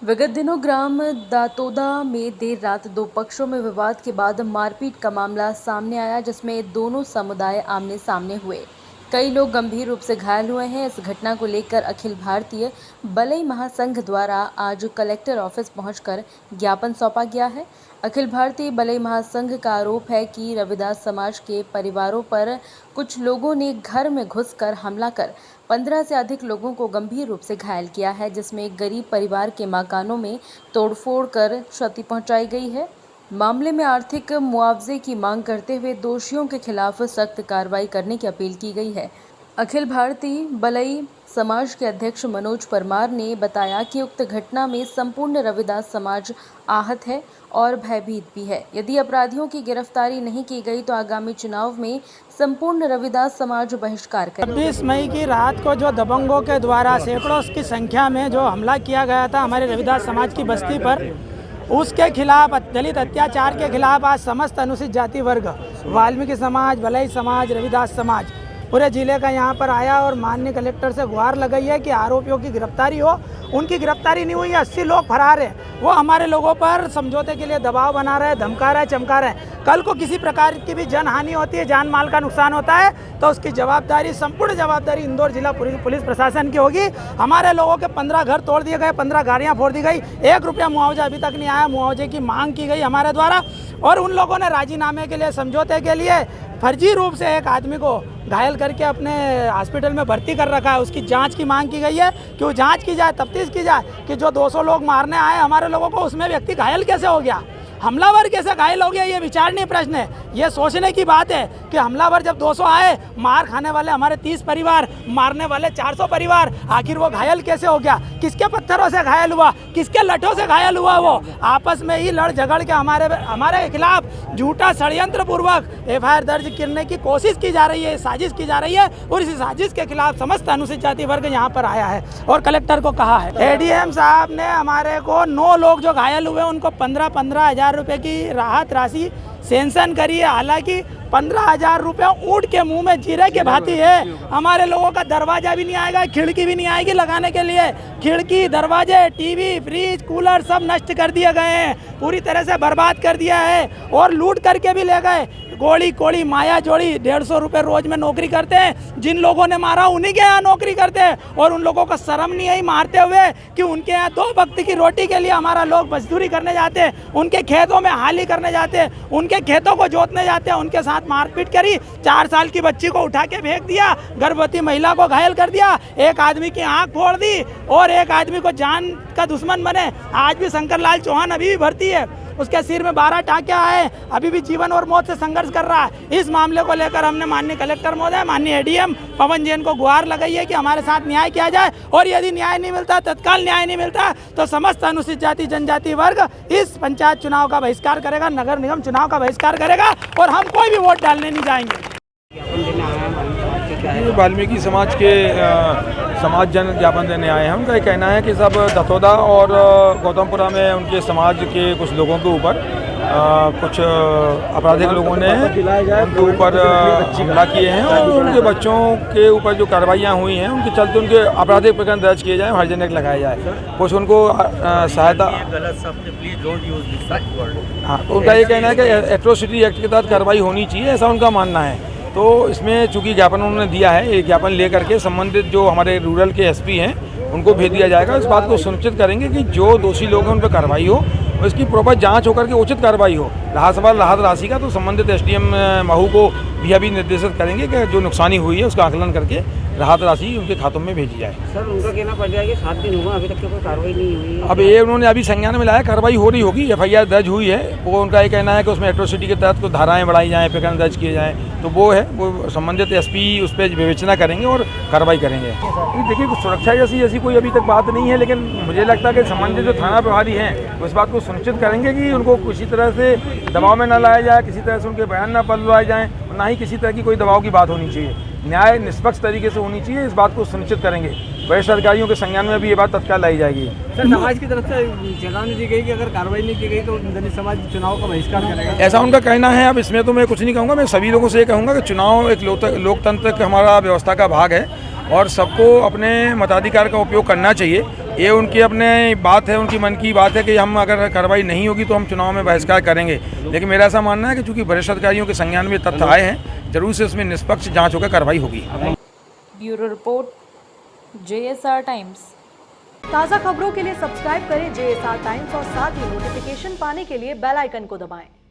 विगत दिनों ग्राम दातोदा में देर रात दो पक्षों में विवाद के बाद मारपीट का मामला सामने आया, जिसमें दोनों समुदाय आमने सामने हुए। कई लोग गंभीर रूप से घायल हुए हैं। इस घटना को लेकर अखिल भारतीय बलई महासंघ द्वारा आज कलेक्टर ऑफिस पहुंचकर ज्ञापन सौंपा गया है। अखिल भारतीय बलई महासंघ का आरोप है कि रविदास समाज के परिवारों पर कुछ लोगों ने घर में घुसकर हमला कर 15 से अधिक लोगों को गंभीर रूप से घायल किया है, जिसमें एक गरीब परिवार के मकानों में तोड़फोड़ कर क्षति पहुंचाई गई है। मामले में आर्थिक मुआवजे की मांग करते हुए दोषियों के खिलाफ सख्त कार्रवाई करने की अपील की गई है। अखिल भारतीय बलई समाज के अध्यक्ष मनोज परमार ने बताया कि उक्त घटना में संपूर्ण रविदास समाज आहत है और भयभीत भी है। यदि अपराधियों की गिरफ्तारी नहीं की गई तो आगामी चुनाव में संपूर्ण रविदास समाज बहिष्कार करेगा। 26 मई की रात को जो दबंगों के द्वारा सैकड़ों की संख्या में जो हमला किया गया था हमारे रविदास समाज की बस्ती पर, उसके खिलाफ दलित अत्याचार के खिलाफ आज समस्त अनुसूचित जाति वर्ग, वाल्मीकि समाज, बलई समाज, रविदास समाज पूरे जिले का यहाँ पर आया और माननीय कलेक्टर से गुहार लगाई है कि आरोपियों की गिरफ्तारी हो। उनकी गिरफ्तारी नहीं हुई है, 80 लोग फरार हैं। वो हमारे लोगों पर समझौते के लिए दबाव बना रहे हैं, धमका रहे हैं, चमका रहे हैं। कल को किसी प्रकार की भी जन हानि होती है, जान माल का नुकसान होता है, तो उसकी जवाबदारी, संपूर्ण जवाबदारी इंदौर जिला पुलिस प्रशासन की होगी। हमारे लोगों के 15 घर तोड़ दिए गए, 15 गाड़ियाँ फोड़ दी गई, 1 रुपया मुआवजा अभी तक नहीं आया। मुआवजे की मांग की गई हमारे द्वारा और उन लोगों ने राजीनामे के लिए, समझौते के लिए फर्जी रूप से एक आदमी को घायल करके अपने हॉस्पिटल में भर्ती कर रखा है। उसकी जांच की मांग की गई है कि वो जांच की जाए, तफ्तीश की जाए कि जो 200 लोग मारने आए हमारे लोगों को, उसमें व्यक्ति घायल कैसे हो गया, हमलावर कैसे घायल हो गया, ये विचारणीय प्रश्न है। ये सोचने की बात है कि हमलावर जब 200 आए, मार खाने वाले हमारे 30 परिवार, मारने वाले 400 परिवार, आखिर वो घायल कैसे हो गया, किसके पत्थरों से घायल हुआ, किसके लठों से घायल हुआ? वो आपस में ही लड़ झगड़ के हमारे खिलाफ झूठा षड्यंत्र पूर्वक FIR दर्ज करने की कोशिश की जा रही है, साजिश की जा रही है और इस साजिश के खिलाफ समस्त अनुसूचित जाति वर्ग यहाँ पर आया है और कलेक्टर को कहा है। ADM साहब ने हमारे को 9 लोग जो घायल हुए उनको 15-15 हज़ार रुपए की राहत राशि सेंशन करी है। हालांकि 15,000 रुपया ऊँट के मुंह में जीरे के भांति है। हमारे लोगों का दरवाजा भी नहीं आएगा, खिड़की भी नहीं आएगी लगाने के लिए। खिड़की, दरवाजे, टीवी, फ्रिज, कूलर सब नष्ट कर दिए गए हैं, पूरी तरह से बर्बाद कर दिया है और लूट करके भी ले गए। गोली कोड़ी माया जोड़ी 150 रुपये रोज में नौकरी करते हैं। जिन लोगों ने मारा उन्हीं के यहाँ नौकरी करते हैं और उन लोगों को शर्म नहीं आई मारते हुए कि उनके यहाँ 2 वक्त की रोटी के लिए हमारा लोग मजदूरी करने जाते हैं, उनके खेतों में हाली करने जाते हैं, उनके खेतों को जोतने जाते हैं। उनके साथ मारपीट करी, 4 साल की बच्ची को उठा के फेंक दिया, गर्भवती महिला को घायल कर दिया, एक आदमी की आँख फोड़ दी और एक आदमी को जान का दुश्मन बने। आज भी शंकर लाल चौहान अभी भी भर्ती है, उसके सिर में 12 टाँके आए, अभी भी जीवन और मौत से संघर्ष कर रहा है। इस मामले को लेकर हमने माननीय कलेक्टर महोदय, माननीय ADM पवन जैन को गुहार लगाई है कि हमारे साथ न्याय किया जाए और यदि न्याय नहीं मिलता, तत्काल न्याय नहीं मिलता, तो समस्त अनुसूचित जाति जनजाति वर्ग इस पंचायत चुनाव का बहिष्कार करेगा, नगर निगम चुनाव का बहिष्कार करेगा और हम कोई भी वोट डालने नहीं जाएंगे। वाल्मीकि समाज के समाज जन ज्ञापन देने आए हैं। उनका ये कहना है कि सब दतोदा और गौतमपुरा में उनके समाज के कुछ लोगों के ऊपर कुछ आपराधिक लोगों ने उनके ऊपर हमला किए हैं और उनके बच्चों के ऊपर जो कार्रवाइयाँ हुई हैं उनके चलते उनके आपराधिक प्रकरण दर्ज किए जाए, हर्जन एक्ट लगाया जाए, कुछ उनको सहायता। हाँ, तो उनका ये कहना है कि एट्रोसिटी एक्ट के तहत कार्रवाई होनी चाहिए, ऐसा उनका मानना है। तो इसमें चूंकि ज्ञापन उन्होंने दिया है, ये ज्ञापन ले करके संबंधित जो हमारे रूरल के SP हैं उनको भेज दिया जाएगा। इस बात को सुनिश्चित करेंगे कि जो दोषी लोग हैं उन पर कार्रवाई हो और इसकी प्रॉपर जांच होकर के उचित कार्रवाई हो। रहा सवाल राहत राशि का, तो संबंधित SDM महू को भी अभी निर्देशित करेंगे कि जो नुकसानी हुई है उसका आकलन करके राहत राशि उनके खातों में भेजी जाए। सर, उनका कहना पड़ रहा है कि 7 दिन हुआ, अभी तक कोई कार्रवाई नहीं हुई है। अब ये उन्होंने अभी संज्ञान में लाया, कार्रवाई हो रही होगी, FIR दर्ज हुई है। वो उनका ये कहना है कि उसमें एट्रोसिटी के तहत कुछ धाराएं बढ़ाई जाएँ, प्रकरण दर्ज किए जाएँ, तो वो है, वो संबंधित SP उस पर विवेचना करेंगे और कार्रवाई करेंगे। देखिए, कुछ सुरक्षा जैसी कोई अभी तक बात नहीं है, लेकिन मुझे लगता है कि संबंधित जो थाना प्रभारी हैं वो इस बात को सुनिश्चित करेंगे कि उनको किसी तरह से दबाव में न लाया जाए, किसी तरह से उनके बयान न बदलवाए जाएँ, ना ही किसी तरह की कोई दबाव की बात होनी चाहिए। न्याय निष्पक्ष तरीके से होनी चाहिए, इस बात को सुनिश्चित करेंगे। वरिष्ठ अधिकारियों के संज्ञान में भी ये बात तत्काल लाई जाएगी। सर, समाज की तरफ से चेतावनी दी गई कि अगर कार्रवाई नहीं की गई तो दलित समाज चुनाव का बहिष्कार करेगा, ऐसा उनका कहना है। अब इसमें तो मैं कुछ नहीं कहूँगा, मैं सभी लोगों से ये कहूँगा कि चुनाव एक लोकतंत्र का हमारा व्यवस्था का भाग है और सबको अपने मताधिकार का उपयोग करना चाहिए। ये उनकी अपने बात है, उनकी मन की बात है कि हम अगर कार्रवाई नहीं होगी तो हम चुनाव में बहिष्कार करेंगे। लेकिन मेरा ऐसा मानना है कि चूंकि वरिष्ठ अधिकारियों के संज्ञान में तथ्य आए हैं, जरूर से उसमें निष्पक्ष जाँच होकर कार्रवाई होगी। Bureau report JSR times. ताज़ा खबरों के लिए सब्सक्राइब करें JSR टाइम्स और साथ ही नोटिफिकेशन पाने के लिए बेल आइकन को दबाएं।